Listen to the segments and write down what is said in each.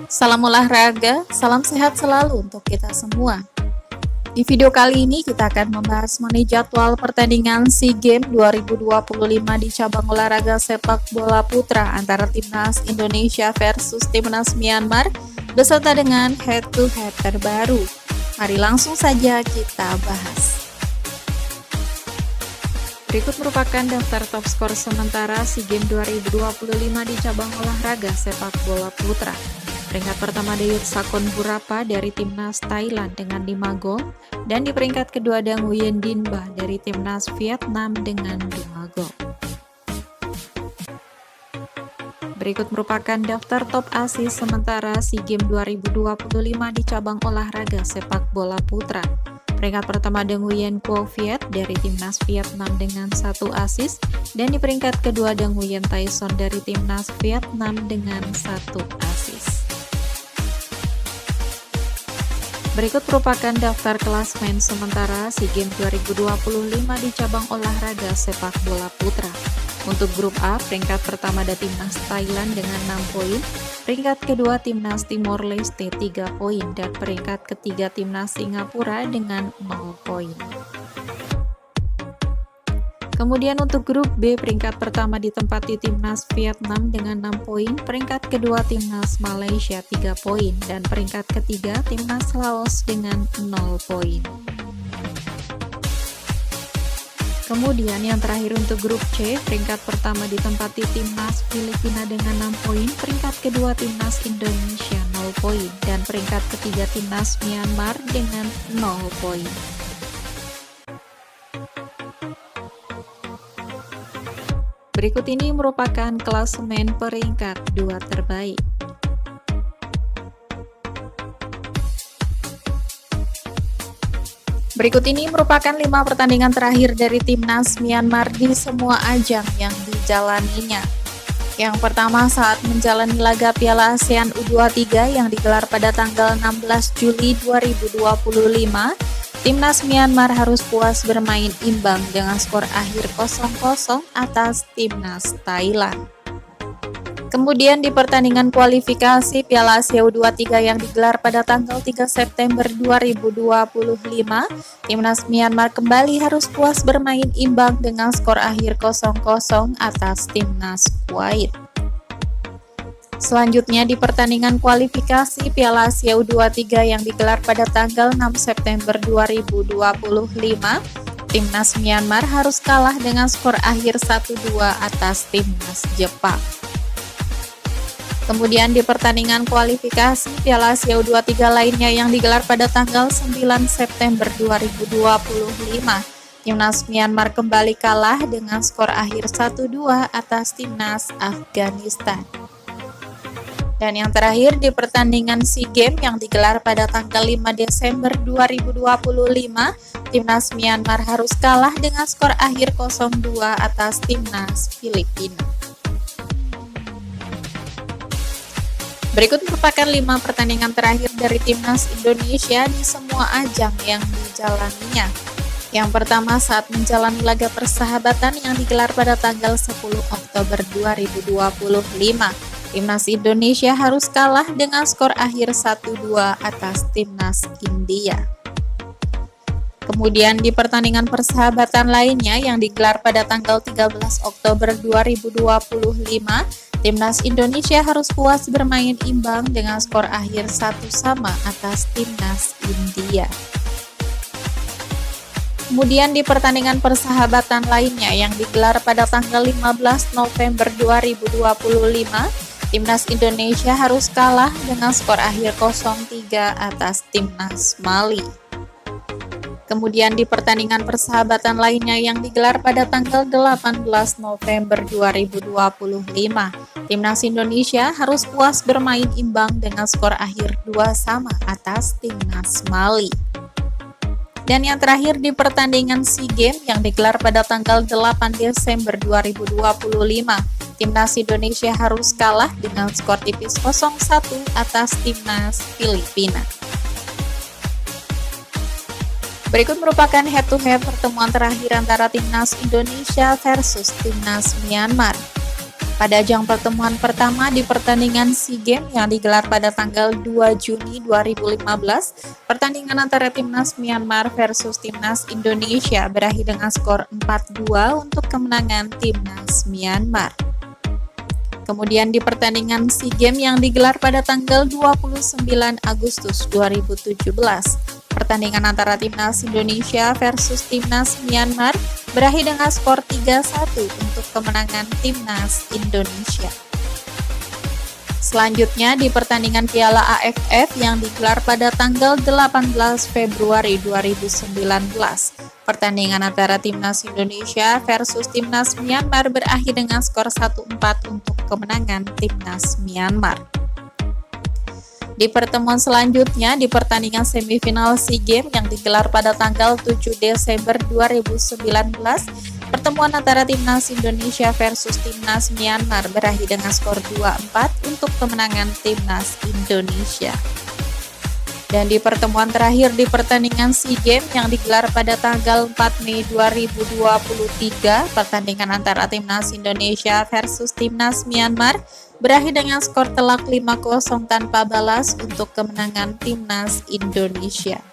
Salam olahraga, salam sehat selalu untuk kita semua. Di video kali ini kita akan membahas mengenai jadwal pertandingan SEA Games 2025 di cabang olahraga sepak bola putra antara Timnas Indonesia versus Timnas Myanmar beserta dengan head-to-head terbaru. Mari langsung saja kita bahas. Berikut merupakan daftar top skor sementara SEA Games 2025 di cabang olahraga sepak bola putra. Peringkat pertama Dayut Sakonburapa dari Timnas Thailand dengan 5 gol, dan di peringkat kedua ada Nguyen Dinh Ba dari Timnas Vietnam dengan 5 gol. Berikut merupakan daftar top asis sementara SEA Games 2025 di cabang olahraga sepak bola putra. Peringkat pertama ada Nguyen Quoc Viet dari Timnas Vietnam dengan 1 asis, dan di peringkat kedua ada Nguyen Tai Son dari Timnas Vietnam dengan 1 asis. Berikut merupakan daftar klasmen sementara SEA Games 2025 di cabang olahraga sepak bola putra. Untuk grup A, peringkat pertama ada Timnas Thailand dengan 6 poin, peringkat kedua Timnas Timor Leste 3 poin, dan peringkat ketiga Timnas Singapura dengan 0 poin. Kemudian untuk grup B, peringkat pertama ditempati Timnas Vietnam dengan 6 poin, peringkat kedua Timnas Malaysia 3 poin, dan peringkat ketiga Timnas Laos dengan 0 poin. Kemudian yang terakhir untuk grup C, peringkat pertama ditempati Timnas Filipina dengan 6 poin, peringkat kedua Timnas Indonesia 0 poin, dan peringkat ketiga Timnas Myanmar dengan 0 poin. Berikut ini merupakan klasemen peringkat 2 terbaik. Berikut ini merupakan 5 pertandingan terakhir dari Timnas Myanmar di semua ajang yang dijalaninya. Yang pertama saat menjalani laga Piala ASEAN U23 yang digelar pada tanggal 16 Juli 2025, Timnas Myanmar harus puas bermain imbang dengan skor akhir 0-0 atas Timnas Thailand. Kemudian di pertandingan kualifikasi Piala Asia U23 yang digelar pada tanggal 3 September 2025, Timnas Myanmar kembali harus puas bermain imbang dengan skor akhir 0-0 atas Timnas Kuwait. Selanjutnya di pertandingan kualifikasi Piala Asia U23 yang digelar pada tanggal 6 September 2025, Timnas Myanmar harus kalah dengan skor akhir 1-2 atas Timnas Jepang. Kemudian di pertandingan kualifikasi Piala Asia U23 lainnya yang digelar pada tanggal 9 September 2025, Timnas Myanmar kembali kalah dengan skor akhir 1-2 atas Timnas Afghanistan. Dan yang terakhir di pertandingan SEA Games yang digelar pada tanggal 5 Desember 2025, Timnas Myanmar harus kalah dengan skor akhir 0-2 atas Timnas Filipina. Berikut merupakan 5 pertandingan terakhir dari Timnas Indonesia di semua ajang yang dijalaninya. Yang pertama saat menjalani laga persahabatan yang digelar pada tanggal 10 Oktober 2025. Timnas Indonesia harus kalah dengan skor akhir 1-2 atas Timnas India. Kemudian di pertandingan persahabatan lainnya yang digelar pada tanggal 13 Oktober 2025, Timnas Indonesia harus puas bermain imbang dengan skor akhir 1-1 atas Timnas India. Kemudian di pertandingan persahabatan lainnya yang digelar pada tanggal 15 November 2025, Timnas Indonesia harus kalah dengan skor akhir 0-3 atas Timnas Mali. Kemudian di pertandingan persahabatan lainnya yang digelar pada tanggal 18 November 2025, Timnas Indonesia harus puas bermain imbang dengan skor akhir 2-2 atas Timnas Mali. Dan yang terakhir di pertandingan SEA Games yang digelar pada tanggal 8 Desember 2025, Timnas Indonesia harus kalah dengan skor tipis 0-1 atas Timnas Filipina. Berikut merupakan head-to-head pertemuan terakhir antara Timnas Indonesia versus Timnas Myanmar. Pada ajang pertemuan pertama di pertandingan SEA Games yang digelar pada tanggal 2 Juni 2015, pertandingan antara Timnas Myanmar versus Timnas Indonesia berakhir dengan skor 4-2 untuk kemenangan Timnas Myanmar. Kemudian di pertandingan SEA Games yang digelar pada tanggal 29 Agustus 2017, pertandingan antara Timnas Indonesia versus Timnas Myanmar berakhir dengan skor 3-1 untuk kemenangan Timnas Indonesia. Selanjutnya di pertandingan Piala AFF yang digelar pada tanggal 18 Februari 2019, pertandingan antara Timnas Indonesia versus Timnas Myanmar berakhir dengan skor 1-4 untuk kemenangan Timnas Myanmar. Di pertemuan selanjutnya, di pertandingan semifinal SEA Games yang digelar pada tanggal 7 Desember 2019, pertemuan antara Timnas Indonesia versus Timnas Myanmar berakhir dengan skor 2-4 untuk kemenangan Timnas Indonesia. Dan di pertemuan terakhir di pertandingan SEA Games yang digelar pada tanggal 4 Mei 2023, pertandingan antara Timnas Indonesia versus Timnas Myanmar berakhir dengan skor telak 5-0 tanpa balas untuk kemenangan Timnas Indonesia.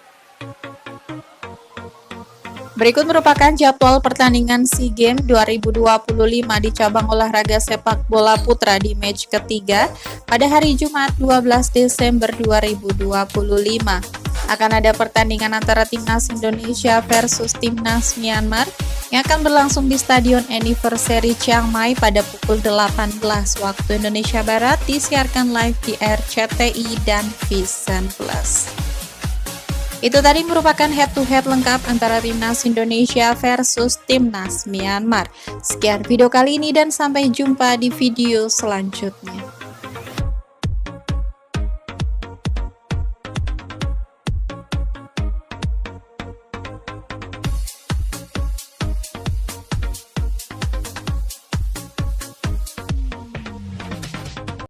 Berikut merupakan jadwal pertandingan SEA Games 2025 di cabang olahraga sepak bola putra di match ketiga pada hari Jumat 12 Desember 2025. Akan ada pertandingan antara Timnas Indonesia versus Timnas Myanmar yang akan berlangsung di Stadion Anniversary Chiang Mai pada pukul 18 waktu Indonesia Barat, disiarkan live di RCTI dan Vision Plus. Itu tadi merupakan head-to-head lengkap antara Timnas Indonesia versus Timnas Myanmar. Sekian video kali ini dan sampai jumpa di video selanjutnya.